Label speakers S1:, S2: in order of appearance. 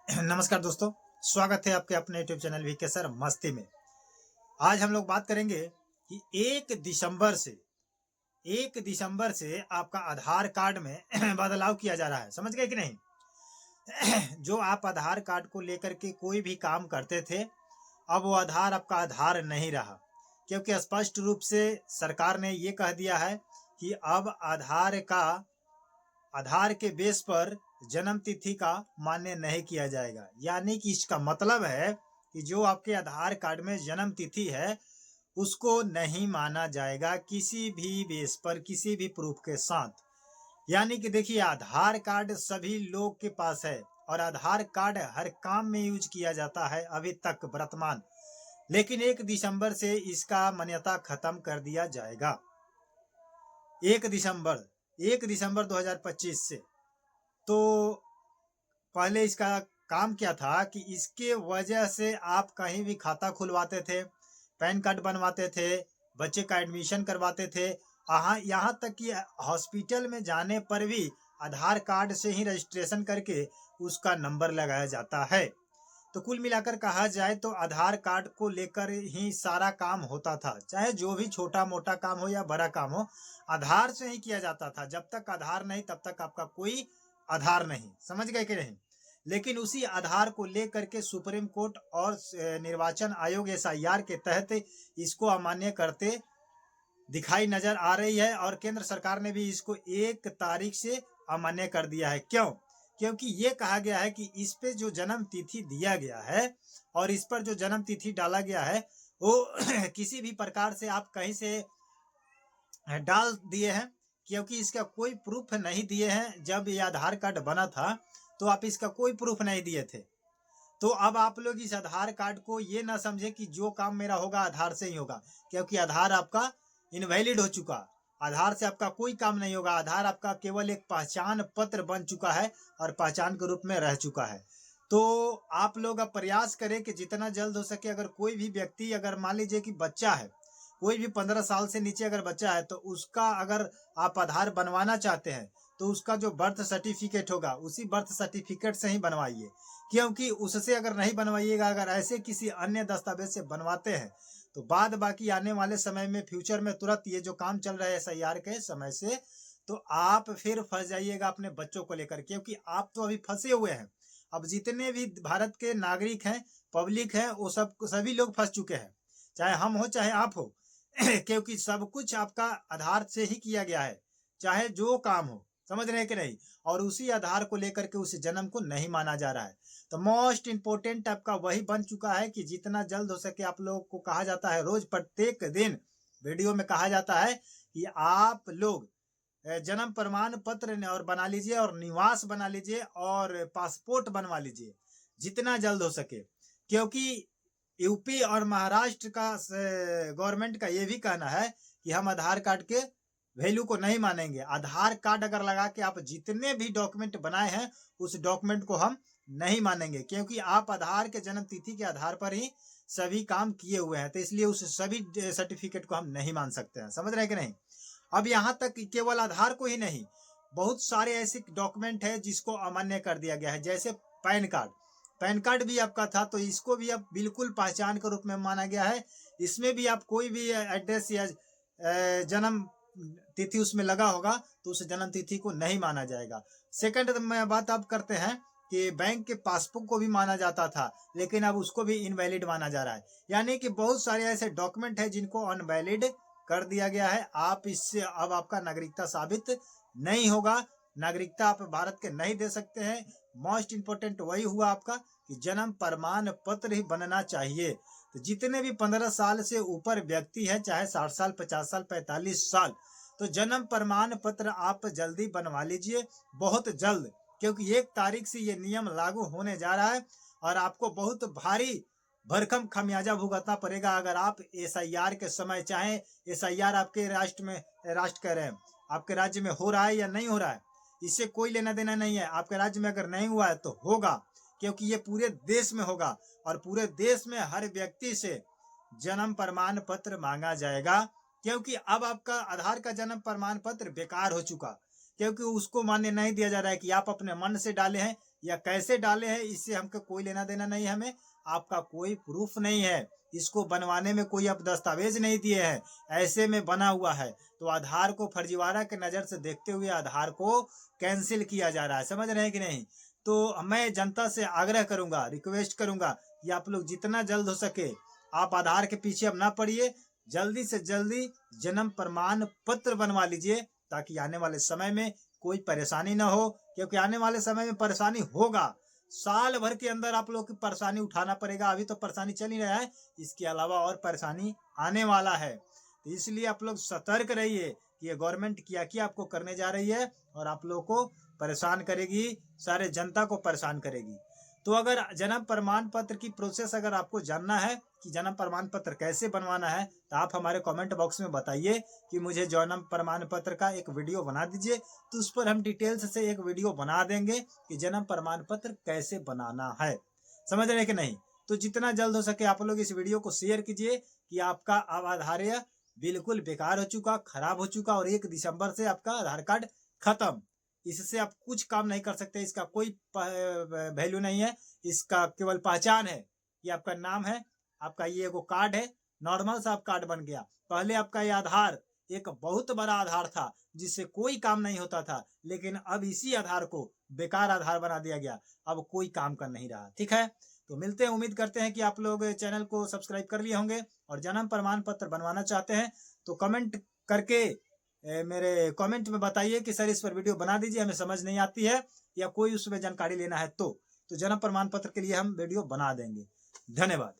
S1: नमस्कार दोस्तों, स्वागत है आपके अपने यूट्यूब चैनल वीके सर मस्ती में। आज हम लोग बात करेंगे कि 1 दिसंबर से आपका आधार कार्ड में बदलाव किया जा रहा है। समझ गए कि नहीं? जो आप आधार कार्ड को लेकर के कोई भी काम करते थे, अब वो आधार आपका आधार नहीं रहा, क्योंकि स्पष्ट रूप से सरकार ने ये कह दिया है कि अब आधार के बेस पर जन्म तिथि का मान्य नहीं किया जाएगा। यानी कि इसका मतलब है कि जो आपके आधार कार्ड में जन्म तिथि है, उसको नहीं माना जाएगा किसी भी बेस पर, किसी भी प्रूफ के साथ। यानी कि देखिए, आधार कार्ड सभी लोग के पास है और आधार कार्ड हर काम में यूज किया जाता है अभी तक वर्तमान। लेकिन 1 दिसंबर से इसका मान्यता खत्म कर दिया जाएगा। 1 दिसंबर 1 दिसंबर 2025 से। तो पहले इसका काम क्या था कि इसके वजह से आप कहीं भी खाता खुलवाते थे, पैन कार्ड बनवाते थे, बच्चे का एडमिशन करवाते थे, यहाँ तक कि हॉस्पिटल में जाने पर भी आधार कार्ड से ही रजिस्ट्रेशन करके उसका नंबर लगाया जाता है। तो कुल मिलाकर कहा जाए तो आधार कार्ड को लेकर ही सारा काम होता था, चाहे जो भी छोटा मोटा काम हो या बड़ा काम हो, आधार से ही किया जाता था। जब तक आधार नहीं तब तक आपका कोई आधार नहीं। समझ गए कि नहीं? लेकिन उसी आधार को लेकर के सुप्रीम कोर्ट और निर्वाचन आयोग एसआईआर के तहत इसको अमान्य करते दिखाई नजर आ रही है, और केंद्र सरकार ने भी इसको 1 तारीख से अमान्य कर दिया है। क्यों? क्योंकि ये कहा गया है कि इस पे जो जन्म तिथि दिया गया है और इस पर जो जन्म तिथि डाला गया है, वो किसी भी प्रकार से आप कहीं से डाल दिए हैं, क्योंकि इसका कोई प्रूफ नहीं दिए हैं। जब ये आधार कार्ड बना था तो आप इसका कोई प्रूफ नहीं दिए थे। तो अब आप लोग इस आधार कार्ड को ये ना समझे कि जो काम मेरा होगा आधार से ही होगा, क्योंकि आधार आपका इनवैलिड हो चुका। आधार से आपका कोई काम नहीं होगा। आधार आपका केवल एक पहचान पत्र बन चुका है और पहचान के रूप में रह चुका है। तो आप लोग अब प्रयास करें कि जितना जल्द हो सके, अगर कोई भी व्यक्ति, अगर मान लीजिए कि बच्चा है, कोई भी 15 साल से नीचे अगर बच्चा है, तो उसका अगर आप आधार बनवाना चाहते हैं तो उसका जो बर्थ सर्टिफिकेट होगा उसी बर्थ सर्टिफिकेट से ही बनवाइए। क्योंकि उससे अगर नहीं बनवाइएगा, अगर ऐसे किसी अन्य दस्तावेज से बनवाते हैं, तो बाद बाकी आने वाले समय में, फ्यूचर में, तुरंत ये जो काम चल रहा है एसआईआर के समय से, तो आप फिर फंस जाइएगा अपने बच्चों को लेकर। क्योंकि आप तो अभी फंसे हुए हैं। अब जितने भी भारत के नागरिक हैं, पब्लिक हैं, वो सभी लोग फंस चुके हैं, चाहे हम हो चाहे आप हो। क्योंकि सब कुछ आपका आधार से ही किया गया है, चाहे जो काम हो। समझ रहे हैं कि नहीं? और उसी आधार को लेकर के उस जन्म को नहीं माना जा रहा है। तो मोस्ट इंपोर्टेंट आपका वही बन चुका है कि जितना जल्द हो सके, आप लोगों को कहा जाता है, रोज प्रत्येक दिन वीडियो में कहा जाता है कि आप लोग जन्म प्रमाण पत्र और बना लीजिए, और निवास बना लीजिए, और पासपोर्ट बनवा लीजिए जितना जल्द हो सके। क्योंकि यूपी और महाराष्ट्र का गवर्नमेंट का ये भी कहना है कि हम आधार कार्ड के वैल्यू को नहीं मानेंगे। आधार कार्ड अगर लगा के आप जितने भी डॉक्यूमेंट बनाए हैं, उस डॉक्यूमेंट को हम नहीं मानेंगे, क्योंकि आप आधार के जन्म तिथि के आधार पर ही सभी काम किए हुए हैं। तो इसलिए उस सभी सर्टिफिकेट को हम नहीं मान सकते हैं। समझ रहे हैं कि नहीं? अब यहाँ तक केवल आधार को ही नहीं, बहुत सारे ऐसे डॉक्यूमेंट है जिसको अमान्य कर दिया गया है। जैसे पैन कार्ड भी आपका था, तो इसको भी अब बिल्कुल पहचान के रूप में माना गया है। इसमें भी आप कोई भी एड्रेस या जन्म तिथि उसमें लगा होगा तो उस जन्म तिथि को नहीं माना जाएगा। सेकंड में बात आप करते हैं कि बैंक के पासबुक को भी माना जाता था, लेकिन अब उसको भी इनवैलिड माना जा रहा है। यानी कि बहुत सारे ऐसे डॉक्यूमेंट है जिनको अनवैलिड कर दिया गया है। आप इससे अब आपका नागरिकता साबित नहीं होगा, नागरिकता आप भारत के नहीं दे सकते हैं। मोस्ट इंपोर्टेंट वही हुआ आपका कि जन्म प्रमाण पत्र ही बनना चाहिए। तो जितने भी 15 साल से ऊपर व्यक्ति है, चाहे 60 साल, 50 साल, 45 साल, तो जन्म प्रमाण पत्र आप जल्दी बनवा लीजिए, बहुत जल्द। क्योंकि 1 तारीख से ये नियम लागू होने जा रहा है और आपको बहुत भारी भरकम खमियाजा भुगतना पड़ेगा अगर आप एसआईआर के समय, चाहे एसआईआर आपके राष्ट्र कह रहे हैं, आपके राज्य में हो रहा है या नहीं हो रहा है, इससे कोई लेना देना नहीं है। आपके राज्य में अगर नहीं हुआ है तो होगा, क्योंकि ये पूरे देश में होगा और पूरे देश में हर व्यक्ति से जन्म प्रमाण पत्र मांगा जाएगा। क्योंकि अब आपका आधार का जन्म प्रमाण पत्र बेकार हो चुका। क्योंकि उसको मान्य नहीं दिया जा रहा है कि आप अपने मन से डाले हैं या कैसे डाले हैं, इससे हमको कोई लेना देना नहीं है। हमें आपका कोई प्रूफ नहीं है, इसको बनवाने में कोई आप दस्तावेज नहीं दिए हैं, ऐसे में बना हुआ है। तो आधार को फर्जीवाड़ा के नज़र से देखते हुए आधार को कैंसिल किया जा रहा है। समझ रहे हैं कि नहीं? तो मैं जनता से आग्रह करूंगा, रिक्वेस्ट करूंगा कि आप लोग जितना जल्द हो सके आप आधार के पीछे अब ना पड़िए, जल्दी से जल्दी जन्म प्रमाण पत्र बनवा लीजिए, ताकि आने वाले समय में कोई परेशानी ना हो। क्योंकि आने वाले समय में परेशानी होगा, साल भर के अंदर आप लोग की परेशानी उठाना पड़ेगा। अभी तो परेशानी चल ही रहा है, इसके अलावा और परेशानी आने वाला है। तो इसलिए आप लोग सतर्क रहिए कि ये गवर्नमेंट क्या आपको करने जा रही है और आप लोगों को परेशान करेगी, सारे जनता को परेशान करेगी। तो अगर जन्म प्रमाण पत्र की प्रोसेस अगर आपको जानना है कि जन्म प्रमाण पत्र कैसे बनवाना है, तो आप हमारे कमेंट बॉक्स में बताइए कि मुझे जन्म प्रमाण पत्र का एक वीडियो बना दीजिए। तो उस पर हम डिटेल्स से एक वीडियो बना देंगे कि जन्म प्रमाण पत्र कैसे बनाना है। समझ रहे हैं कि नहीं? तो जितना जल्द हो सके आप लोग इस वीडियो को शेयर कीजिए कि आपका आधार बिल्कुल बेकार हो चुका, खराब हो चुका और 1 दिसंबर से आपका आधार कार्ड खत्म। इससे आप कुछ काम नहीं कर सकते, इसका कोई वैल्यू नहीं है, इसका केवल पहचान है। ये आपका नाम है, आपका ये एगो कार्ड है, नॉर्मल सा कार्ड बन गया। पहले आपका ये आधार एक बहुत बड़ा आधार था जिससे कोई काम नहीं होता था, लेकिन अब इसी आधार को बेकार आधार बना दिया गया, अब कोई काम कर नहीं रहा। ठीक है, तो मिलते हैं, उम्मीद करते हैं कि आप लोग चैनल को सब्सक्राइब कर लिए होंगे और जन्म प्रमाण पत्र बनवाना चाहते हैं तो कमेंट करके मेरे कमेंट में बताइए कि सर इस पर वीडियो बना दीजिए, हमें समझ नहीं आती है या कोई उसमें जानकारी लेना है तो जन्म प्रमाण पत्र के लिए हम वीडियो बना देंगे। धन्यवाद।